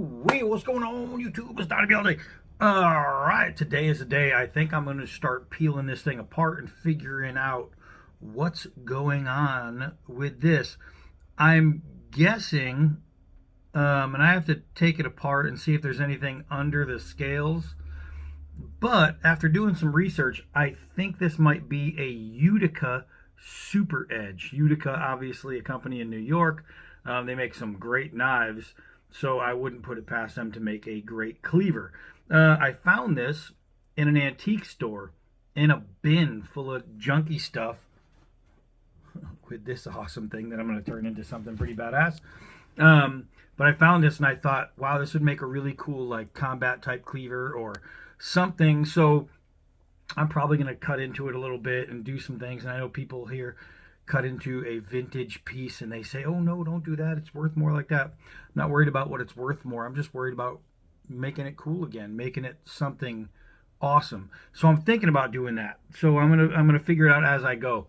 Hey, what's going on, YouTube? It's Donnie all day. Alright, today is the day I think I'm going to start peeling this thing apart and figuring out what's going on with this. I'm guessing, and I have to take it apart and see if there's anything under the scales. But after doing some research, I think this might be a Utica Super Edge. Utica, obviously, a company in New York. They make some great knives, so I wouldn't put it past them to make a great cleaver. I found this in an antique store in a bin full of junky stuff with this awesome thing that I'm going to turn into something pretty badass. But I found this and I thought, wow, this would make a really cool like combat type cleaver or something. So I'm probably going to cut into it a little bit and do some things. And I know people here cut into a vintage piece and they say, oh no, don't do that, it's worth more like that. I'm not worried about what it's worth more. I'm just worried about making it cool again, making it something awesome. So I'm thinking about doing that. So I'm gonna figure it out as I go.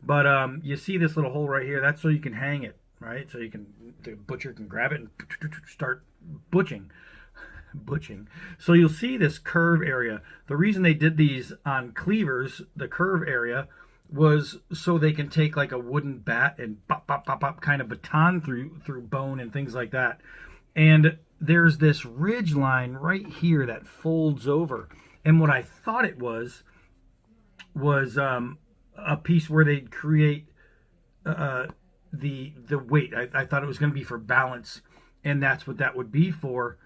But you see this little hole right here, that's so you can hang it, right? So the butcher can grab it and start butching. So you'll see this curve area. The reason they did these on cleavers, the curve area, was so they can take like a wooden bat and pop, pop, pop, pop, kind of baton through bone and things like that. And there's this ridge line right here that folds over. And what I thought it was a piece where they'd create the weight. I thought it was going to be for balance, and that's what that would be for.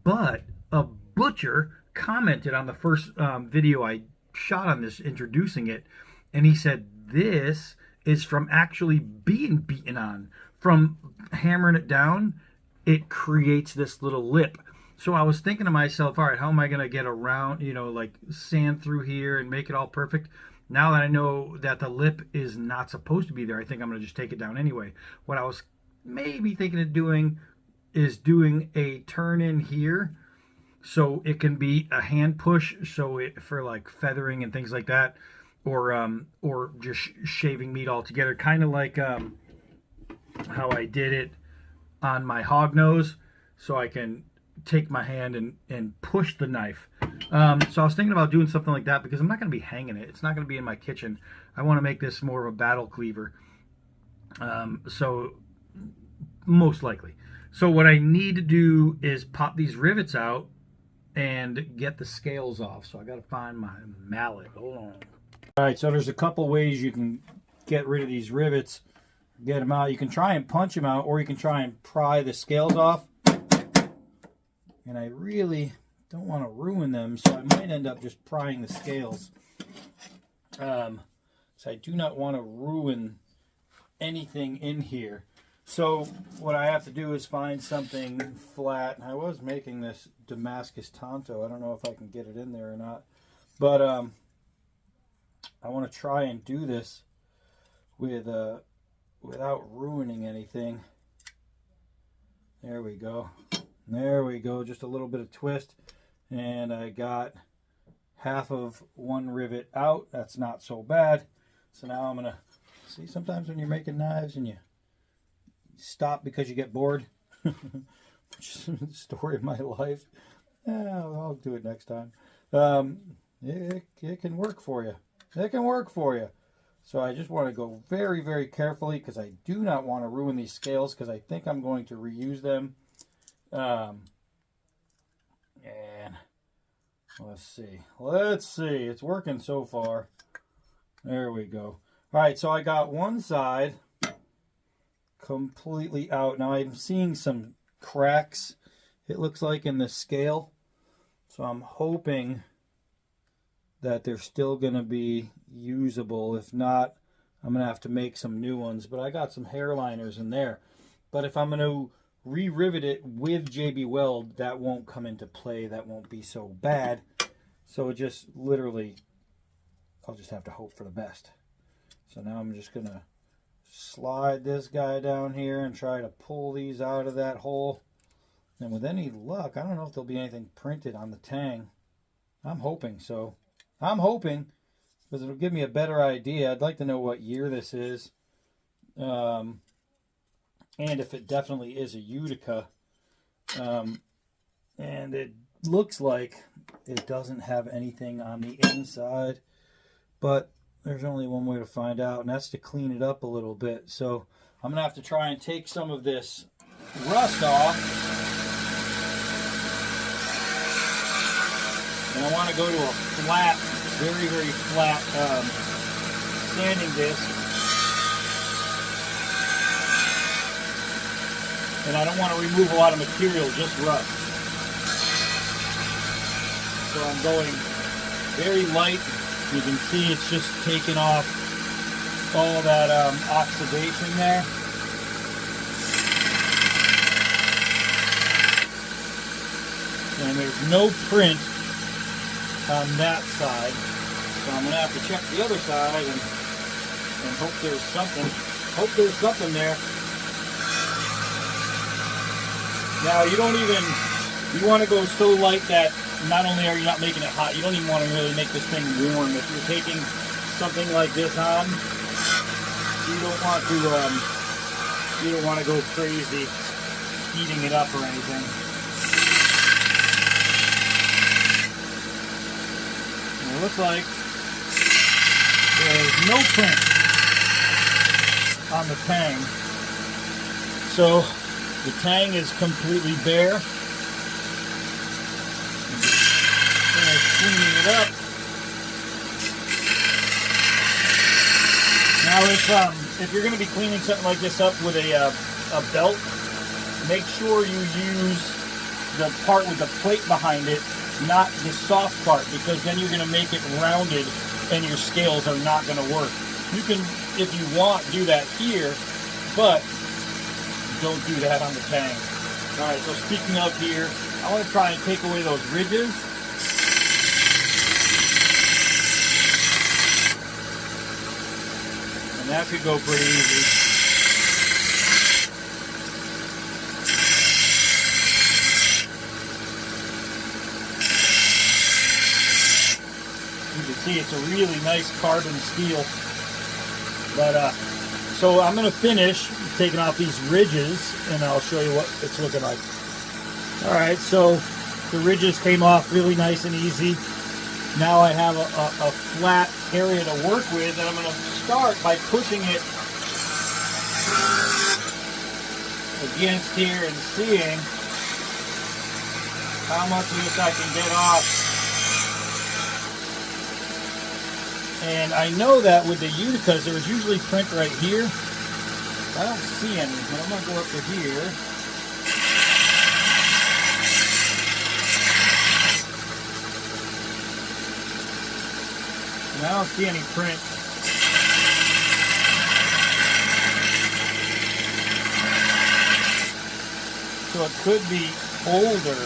But a butcher commented on the first video I shot on this, introducing it, and he said this is from actually being beaten on. From hammering it down, it creates this little lip. So I was thinking to myself, all right, how am I going to get around, like sand through here and make it all perfect? Now that I know that the lip is not supposed to be there, I think I'm going to just take it down anyway. What I was maybe thinking of doing is doing a turn in here so it can be a hand push, so it for like feathering and things like that, or just shaving meat altogether, kind of like how I did it on my hog nose, so I can take my hand and push the knife. So I was thinking about doing something like that because I'm not going to be hanging it. It's not going to be in my kitchen. I want to make this more of a battle cleaver. So most likely. So what I need to do is pop these rivets out and get the scales off. So I got to find my mallet. Hold on. All right, so there's a couple ways you can get rid of these rivets, get them out. You can try and punch them out, or you can try and pry the scales off. And I really don't want to ruin them, so I might end up just prying the scales. So I do not want to ruin anything in here. So what I have to do is find something flat. I was making this Damascus Tonto. I don't know if I can get it in there or not. But I want to try and do this with without ruining anything. There we go. There we go. Just a little bit of twist. And I got half of one rivet out. That's not so bad. So now I'm going to see, sometimes when you're making knives and you stop because you get bored. Which is the story of my life. I'll do it next time. It can work for you. It can work for you. So I just want to go very, very carefully because I do not want to ruin these scales because I think I'm going to reuse them. And let's see. It's working so far. There we go. All right, so I got one side completely out. Now I'm seeing some cracks, it looks like, in the scale. So I'm hoping that they're still going to be usable. If not, I'm going to have to make some new ones. But I got some hairliners in there. But if I'm going to re-rivet it with JB Weld, that won't come into play. That won't be so bad. So it just literally, I'll just have to hope for the best. So now I'm just going to slide this guy down here and try to pull these out of that hole. And with any luck, I don't know if there'll be anything printed on the tang. I'm hoping so. I'm hoping, because it'll give me a better idea. I'd like to know what year this is. And if it definitely is a Utica. And it looks like it doesn't have anything on the inside, but there's only one way to find out, and that's to clean it up a little bit. So I'm gonna have to try and take some of this rust off, and I want to go to a flat, very, very flat sanding disc. And I don't want to remove a lot of material, just rust. So I'm going very light. You can see it's just taking off all that oxidation there. And there's no print on that side. So I'm going to have to check the other side and hope there's something. Hope there's something there. Now you don't even, you want to go so light that not only are you not making it hot, you don't even want to really make this thing warm. If you're taking something like this on, you don't want to go crazy heating it up or anything. And it looks like there's no print on the tang. So the tang is completely bare. Cleaning it up. Now, if you're going to be cleaning something like this up with a belt, make sure you use the part with the plate behind it, not the soft part, because then you're going to make it rounded and your scales are not going to work. You can, if you want, do that here, but don't do that on the tang. Alright, so speaking of here, I want to try and take away those ridges. And that could go pretty easy. You can see it's a really nice carbon steel. But so I'm going to finish taking off these ridges, and I'll show you what it's looking like. Alright, so the ridges came off really nice and easy. Now I have a flat area to work with, and I'm going to start by pushing it against here and seeing how much of this I can get off. And I know that with the Uticas, there was usually print right here. I don't see any, but I'm going to go up to here. And I don't see any print. So it could be older.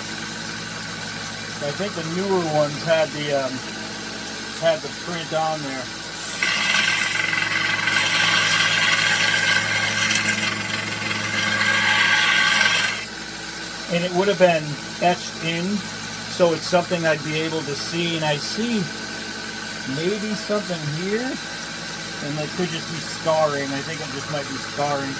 I think the newer ones had the print on there. And it would have been etched in, so it's something I'd be able to see. And I see maybe something here, and it could just be scarring. I think it just might be scarring.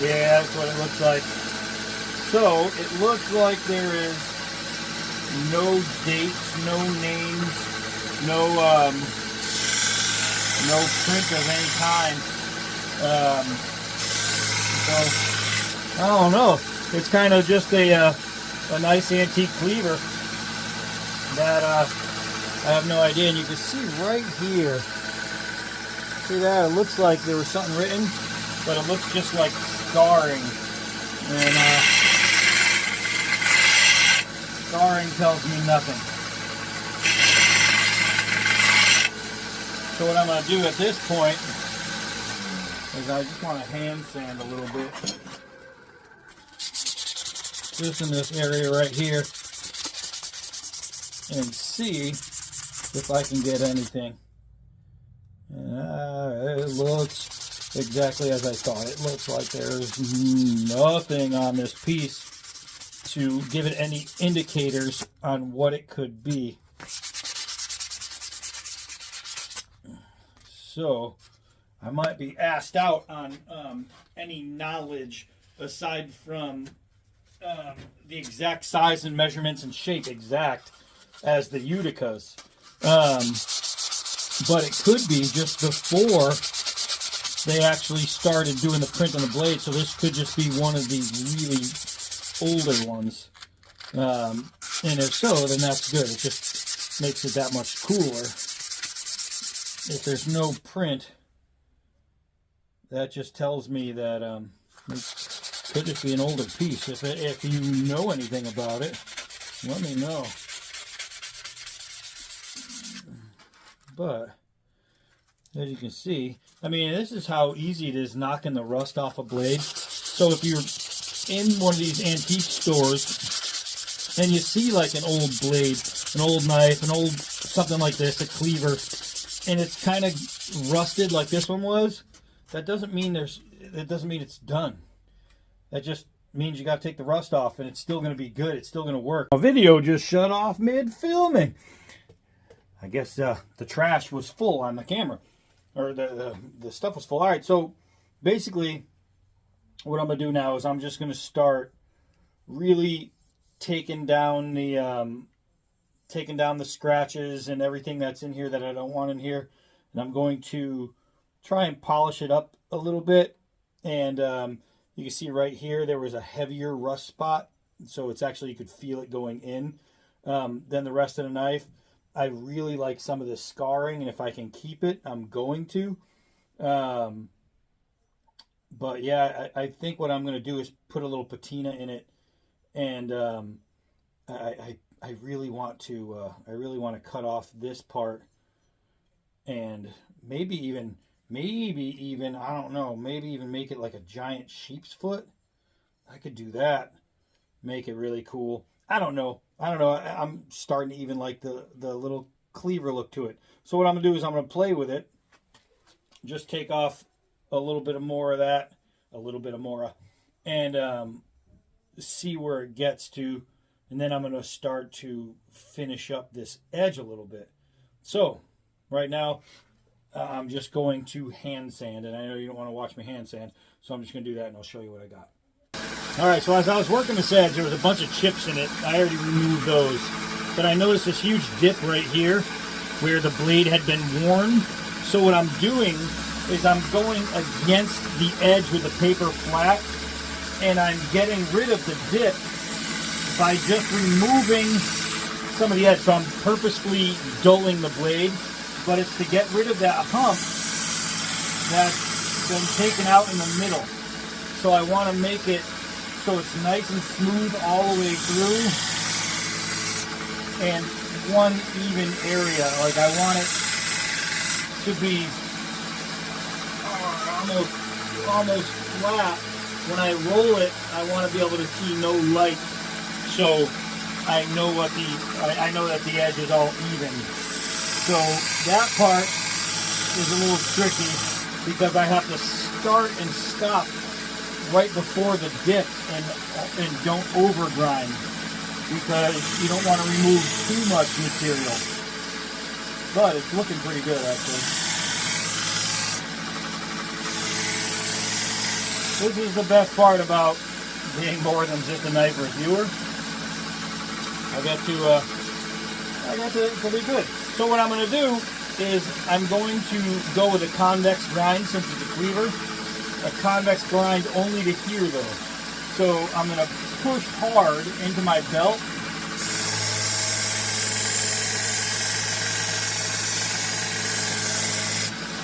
Yeah, that's what it looks like. So, it looks like there is no dates, no names, no print of any kind. So, I don't know. It's kind of just a nice antique cleaver that I have no idea. And you can see right here, see that? It looks like there was something written, but it looks just like scarring. And scarring tells me nothing. So what I'm going to do at this point is I just want to hand sand a little bit. Just in this area right here. And see if I can get anything. It looks exactly as I thought. It looks like there's nothing on this piece to give it any indicators on what it could be. So I might be asked out on any knowledge aside from the exact size and measurements and shape exact as the Uticas. But it could be just before they actually started doing the print on the blade, so this could just be one of the really older ones. And if so, then that's good. It just makes it that much cooler. If there's no print, that just tells me that it could just be an older piece. If you know anything about it, let me know. But as you can see, I mean, this is how easy it is knocking the rust off a blade. So if you're in one of these antique stores and you see like an old blade, an old knife, an old something like this, a cleaver, and it's kind of rusted like this one was, that doesn't mean it's done. That just means you got to take the rust off, and it's still going to be good. It's still going to work. A video just shut off mid-filming. I guess the trash was full on the camera, or the stuff was full. All right, so basically what I'm going to do now is I'm just going to start really taking down the scratches and everything that's in here that I don't want in here. And I'm going to try and polish it up a little bit. And you can see right here there was a heavier rust spot. So it's actually, you could feel it going in than the rest of the knife. I really like some of the scarring, and if I can keep it, I'm going to. But yeah, I think what I'm going to do is put a little patina in it, and I really want to cut off this part, and maybe even I don't know, maybe even make it like a giant sheep's foot. I could do that, make it really cool. I don't know. I'm starting to even like the little cleaver look to it. So what I'm going to do is I'm going to play with it. Just take off a little bit of more of that, and see where it gets to. And then I'm going to start to finish up this edge a little bit. So right now, I'm just going to hand sand. And I know you don't want to watch me hand sand, so I'm just going to do that, and I'll show you what I got. All right, so as I was working this edge, there was a bunch of chips in it. I already removed those. But I noticed this huge dip right here where the blade had been worn. So what I'm doing is I'm going against the edge with the paper flat, and I'm getting rid of the dip by just removing some of the edge. So I'm purposefully dulling the blade, but it's to get rid of that hump that's been taken out in the middle. So I want to make it so it's nice and smooth all the way through, and one even area. Like I want it to be almost flat. When I roll it, I want to be able to see no light, so I know I know that the edge is all even. So that part is a little tricky because I have to start and stop right before the dip and don't over grind, because you don't want to remove too much material. But it's looking pretty good, actually. This is the best part about being more than just a knife reviewer. I got to be good. So what I'm going to do is I'm going to go with a convex grind since it's a cleaver. A convex grind only to here though. So I'm going to push hard into my belt.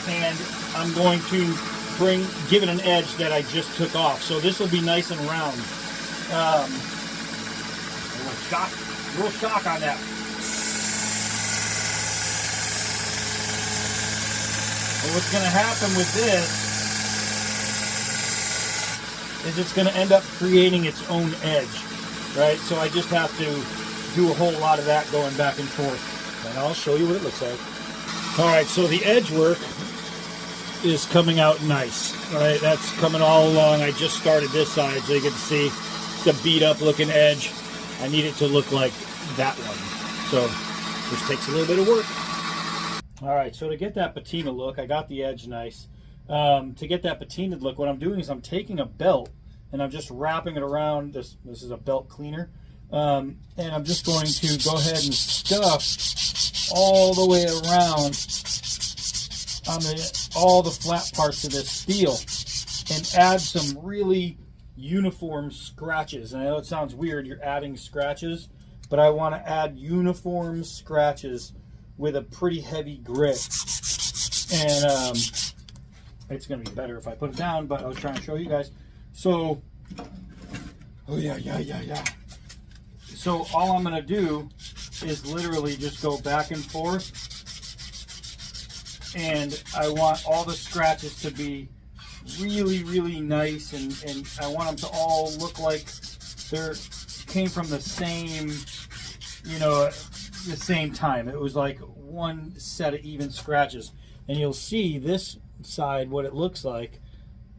And I'm going to give it an edge that I just took off. So this will be nice and round. A little shock on that. And what's going to happen with this is it's going to end up creating its own edge, right? So I just have to do a whole lot of that going back and forth. And I'll show you what it looks like. All right, so the edge work is coming out nice. All right, that's coming all along. I just started this side, so you can see it's a beat up looking edge. I need it to look like that one. So this takes a little bit of work. All right, so to get that patina look, I got the edge nice. To get that patinaed look, what I'm doing is I'm taking a belt and I'm just wrapping it around. This is a belt cleaner. And I'm just going to go ahead and stuff all the way around on all the flat parts of this steel and add some really uniform scratches. And I know it sounds weird, you're adding scratches, but I want to add uniform scratches with a pretty heavy grit. And it's going to be better if I put it down, but I was trying to show you guys. So, oh yeah. So all I'm going to do is literally just go back and forth, and I want all the scratches to be really, really nice, and I want them to all look like they came from the same, you know, the same time. It was like one set of even scratches. And you'll see this side what it looks like,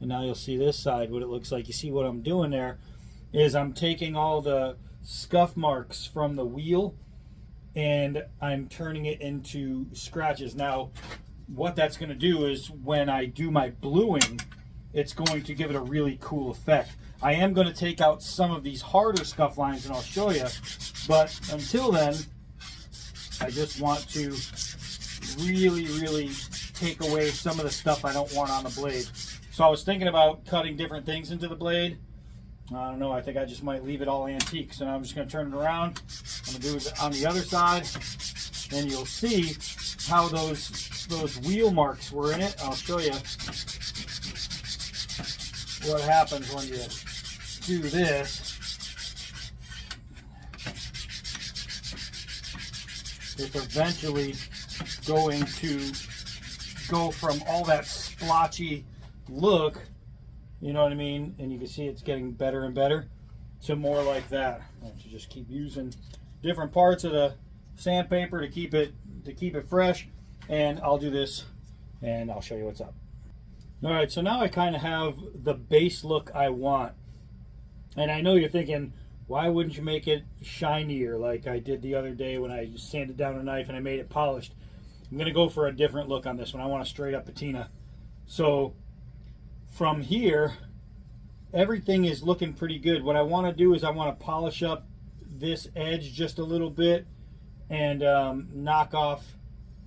and now you'll see this side what it looks like. You see what I'm doing there is I'm taking all the scuff marks from the wheel and I'm turning it into scratches. Now what that's going to do is when I do my bluing, it's going to give it a really cool effect. I am going to take out some of these harder scuff lines and I'll show you, but until then I just want to really take away some of the stuff I don't want on the blade. So I was thinking about cutting different things into the blade. I don't know, I think I just might leave it all antique. So now I'm just going to turn it around. I'm going to do it on the other side, and you'll see how those wheel marks were in it. I'll show you what happens when you do this. It's eventually going to go from all that splotchy look, you know what I mean, and you can see it's getting better and better, to more like that. I have to just keep using different parts of the sandpaper to keep it fresh, and I'll do this and I'll show you what's up. All right, so now I kind of have the base look I want, and I know you're thinking, why wouldn't you make it shinier like I did the other day when I sanded down a knife and I made it polished? I'm going to go for a different look on this one. I want a straight up patina. So from here, everything is looking pretty good. What I want to do is I want to polish up this edge just a little bit and knock off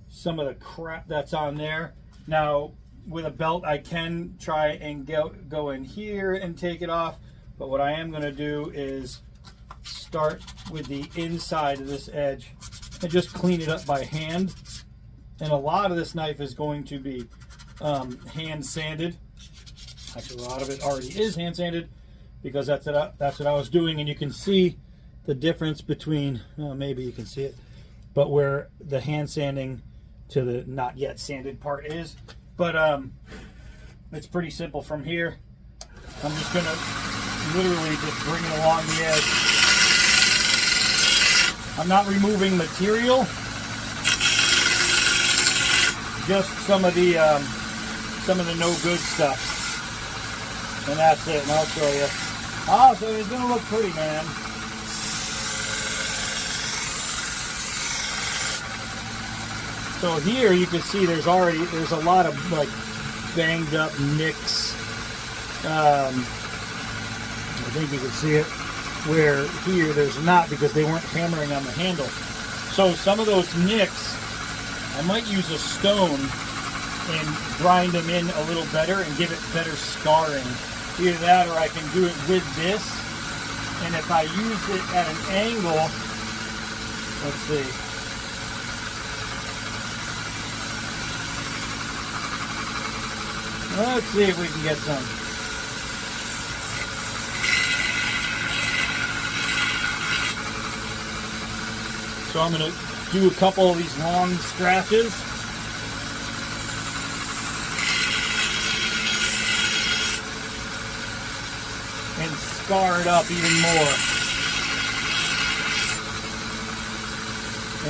some of the crap that's on there. Now with a belt I can try and go in here and take it off, but what I am going to do is start with the inside of this edge and just clean it up by hand. And a lot of this knife is going to be hand sanded. Actually, a lot of it already is hand sanded because that's what I was doing. And you can see the difference between, maybe you can see it, but where the hand sanding to the not yet sanded part is. But it's pretty simple from here. I'm just going to literally just bring it along the edge. I'm not removing material, just some of the no good stuff. And that's it, and I'll show you. Oh, so it's gonna look pretty, man. So here you can see there's a lot of like banged up nicks. I think you can see it, where here there's not, because they weren't hammering on the handle. So some of those nicks, I might use a stone and grind them in a little better and give it better scarring. Either that, or I can do it with this. And if I use it at an angle, let's see. Let's see if we can get some. So I'm going to do a couple of these long scratches. And scar it up even more.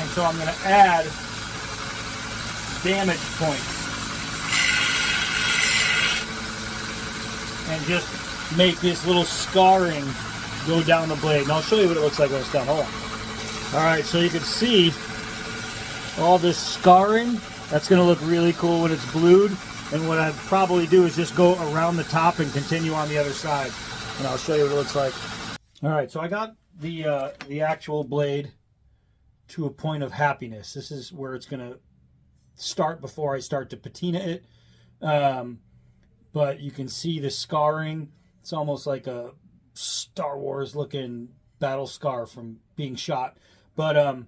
And so I'm going to add damage points. And just make this little scarring go down the blade. And I'll show you what it looks like when it's done. Hold on. Alright, so you can see all this scarring. That's going to look really cool when it's blued. And what I'd probably do is just go around the top and continue on the other side. And I'll show you what it looks like. All right, so I got the actual blade to a point of happiness. This is where it's going to start before I start to patina it. But you can see the scarring. It's almost like a Star Wars looking battle scar from being shot. But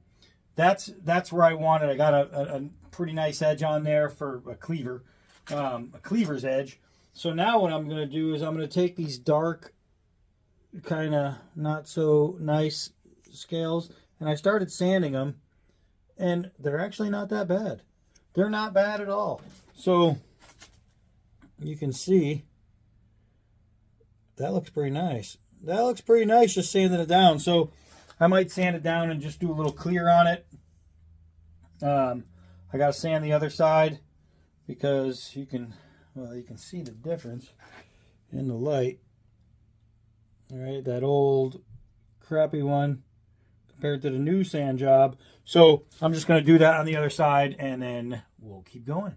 that's where I want it. I got a pretty nice edge on there for a cleaver, a cleaver's edge. So now what I'm going to do is I'm going to take these dark, kind of not so nice scales, and I started sanding them, and they're actually not that bad. They're not bad at all. So you can see that looks pretty nice. That looks pretty nice, just sanding it down. So I might sand it down and just do a little clear on it. I got to sand the other side because you can see the difference in the light. All right, that old crappy one compared to the new sand job. So I'm just going to do that on the other side, and then we'll keep going.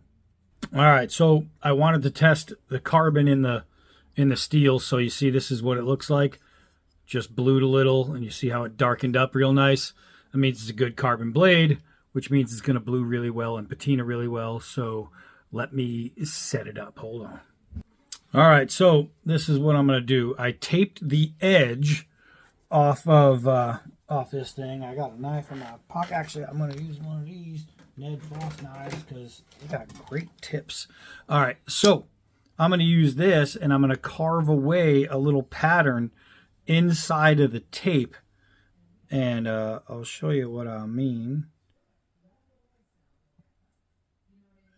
All right, so I wanted to test the carbon in the steel. So you see, this is what it looks like. Just blued a little, and you see how it darkened up real nice. That means it's a good carbon blade, which means it's going to blue really well and patina really well. So let me set it up. Hold on. All right, so this is what I'm going to do. I taped the edge off this thing. I got a knife in my pocket. Actually, I'm going to use one of these Ned Frost knives because they got great tips. All right, so I'm going to use this, and I'm going to carve away a little pattern inside of the tape, and I'll show you what I mean.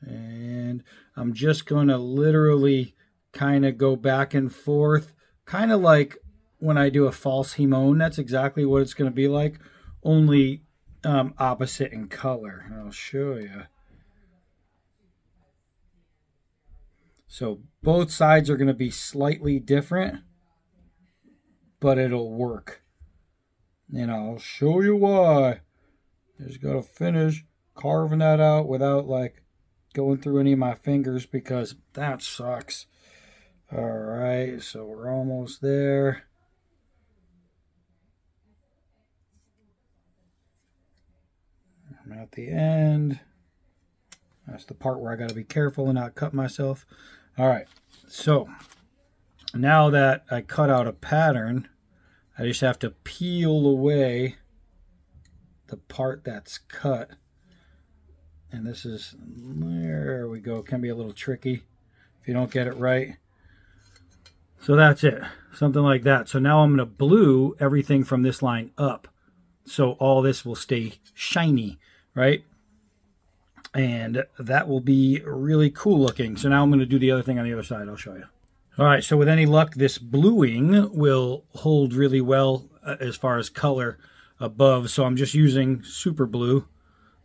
And I'm just going to literally kind of go back and forth, kind of like when I do a false hemone. That's exactly what it's going to be like, only opposite in color. And I'll show you. So both sides are going to be slightly different, but it'll work. And I'll show you why. Just got to finish carving that out without like going through any of my fingers, because that sucks. All right, so we're almost there. I'm at the end. That's the part where I got to be careful and not cut myself. All right, so now that I cut out a pattern, I just have to peel away the part that's cut. And this is, there we go. It can be a little tricky if you don't get it right. So that's it, something like that. So now I'm going to blue everything from this line up, so all this will stay shiny, right? And that will be really cool looking. So now I'm going to do the other thing on the other side. I'll show you. All right, so with any luck, this bluing will hold really well as far as color above. So I'm just using super blue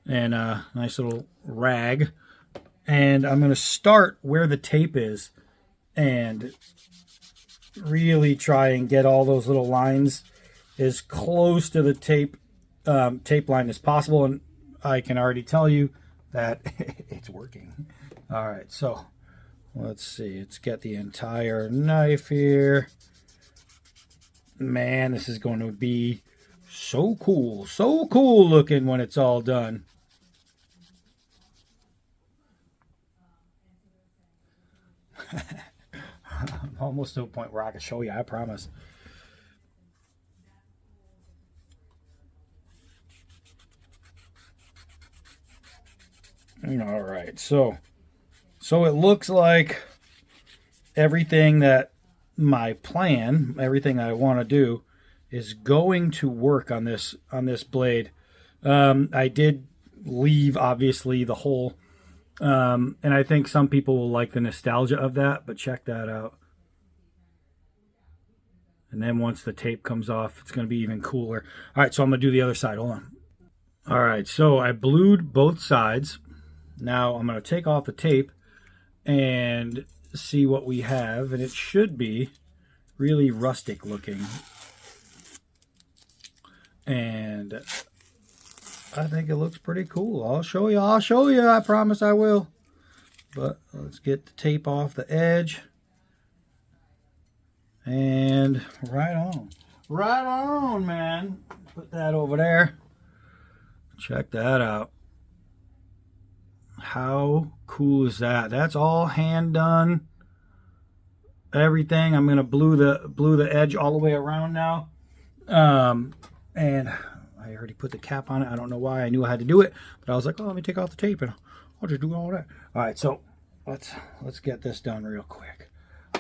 and a nice little rag. And I'm going to start where the tape is and really try and get all those little lines as close to the tape line as possible. And I can already tell you that it's working. All right, so let's see. Let's get the entire knife here. Man, this is going to be so cool looking when it's all done. I'm almost to a point where I can show you, I promise. All right, so it looks like everything that my plan, everything I want to do, is going to work on this blade. I did leave obviously the hole, and I think some people will like the nostalgia of that. But check that out. And then once the tape comes off, it's going to be even cooler. All right, so I'm going to do the other side. Hold on. All right, so I blued both sides. Now I'm going to take off the tape and see what we have. And it should be really rustic looking. And I think it looks pretty cool. I'll show you. I promise I will. But let's get the tape off the edge. And right on. Right on, man. Put that over there. Check that out. How cool is that? That's all hand done. Everything. I'm gonna glue the edge all the way around now. And I already put the cap on it. I don't know why. I knew I had to do it, but I was like, oh, let me take off the tape and I'll just do all that. All right, so let's get this done real quick.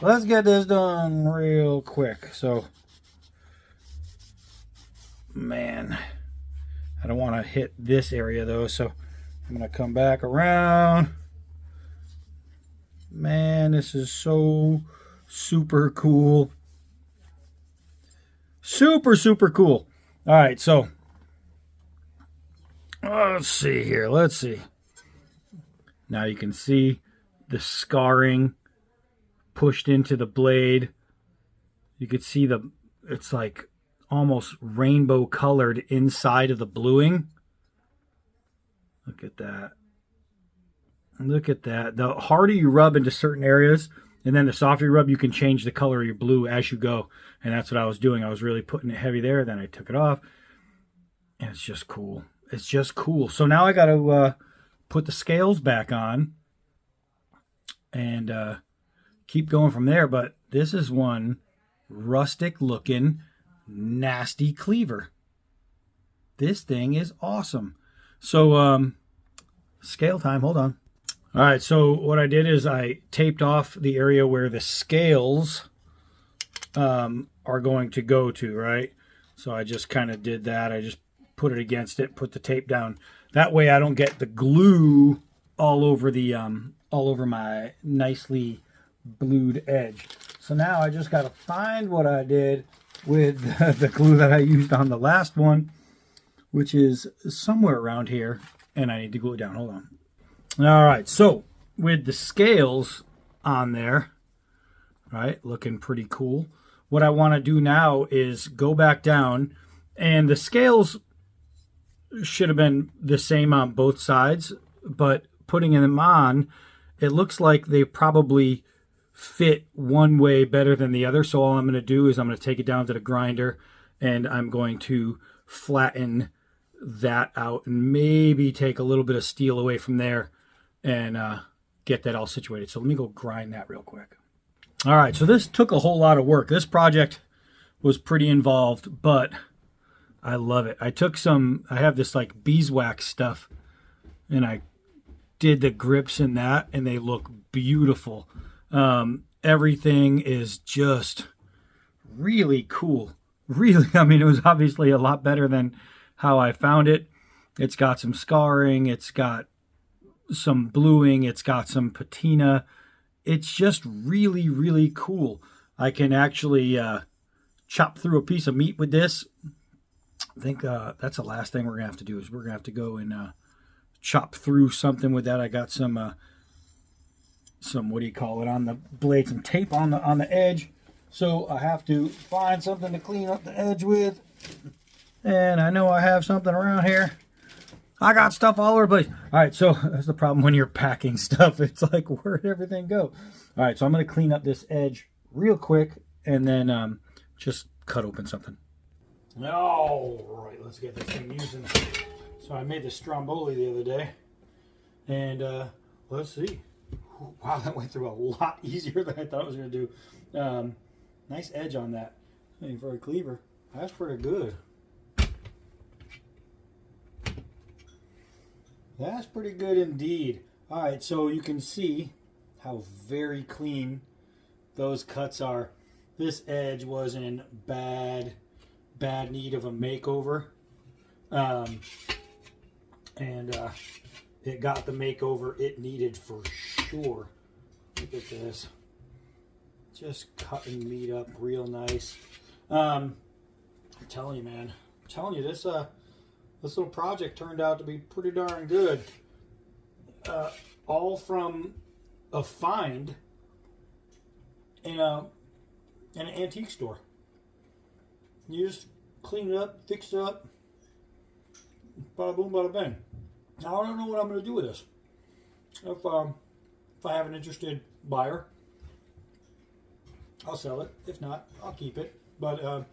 Let's get this done real quick. So, man, I don't want to hit this area though, so I'm gonna come back around. Man, this is so super cool. Super, super cool. All right, so let's see here. Let's see. Now you can see the scarring pushed into the blade. You could see it's like almost rainbow colored inside of the bluing. Look at that. Look at that. The harder you rub into certain areas, and then the softer you rub, you can change the color of your blue as you go. And that's what I was doing. I was really putting it heavy there. Then I took it off. And it's just cool. It's just cool. So now I got to put the scales back on and keep going from there. But this is one rustic looking nasty cleaver. This thing is awesome. So scale time. Hold on. All right, so what I did is I taped off the area where the scales are going to go to, right? So I just kind of did that. I just put it against it, put the tape down. That way I don't get the glue all over the all over my nicely blued edge. So now I just got to find what I did with the glue that I used on the last one, which is somewhere around here, and I need to glue it down. Hold on. All right, so with the scales on there, right, looking pretty cool. What I want to do now is go back down, and the scales should have been the same on both sides, but putting them on, it looks like they probably fit one way better than the other. So all I'm going to do is I'm going to take it down to the grinder, and I'm going to flatten that out and maybe take a little bit of steel away from there and get that all situated. So let me go grind that real quick. All right, so this took a whole lot of work. This project was pretty involved, but I love it. I have this like beeswax stuff, and I did the grips in that, and they look beautiful. Everything is just really cool. Really, I mean, it was obviously a lot better than how I found it. It's got some scarring. It's got some bluing. It's got some patina. It's just really, really cool. I can actually chop through a piece of meat with this. I think that's the last thing we're going to have to do is we're going to have to go and chop through something with that. I got some what do you call it, on the blade, some tape on the edge. So I have to find something to clean up the edge with. And I know I have something around here. I got stuff all over the place. All right, so that's the problem when you're packing stuff. It's like, where'd everything go? All right, so I'm going to clean up this edge real quick and then just cut open something. All right, let's get this thing using. So I made the stromboli the other day. And let's see. Wow, that went through a lot easier than I thought it was going to do. Nice edge on that. I mean, for a cleaver, that's pretty good. That's pretty good indeed. All right, so you can see how very clean those cuts are. This edge was in bad need of a makeover. It got the makeover it needed for sure. Look at this. Just cutting meat up real nice. I'm telling you, man. I'm telling you, this little project turned out to be pretty darn good. All from a find in an antique store. You just clean it up, fix it up, bada boom, bada bang. Now I don't know what I'm going to do with this. If if I have an interested buyer, I'll sell it. If not, I'll keep it. But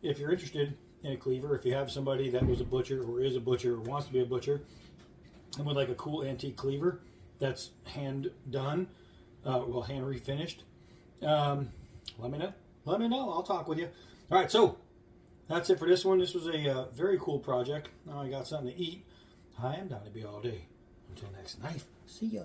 if you're interested in a cleaver, if you have somebody that was a butcher or is a butcher or wants to be a butcher and would like a cool antique cleaver that's hand done, well, hand refinished, let me know. Let me know. I'll talk with you. All right, so that's it for this one. This was a very cool project. Now I got something to eat. I am Donnie B all day. Until next knife. See ya.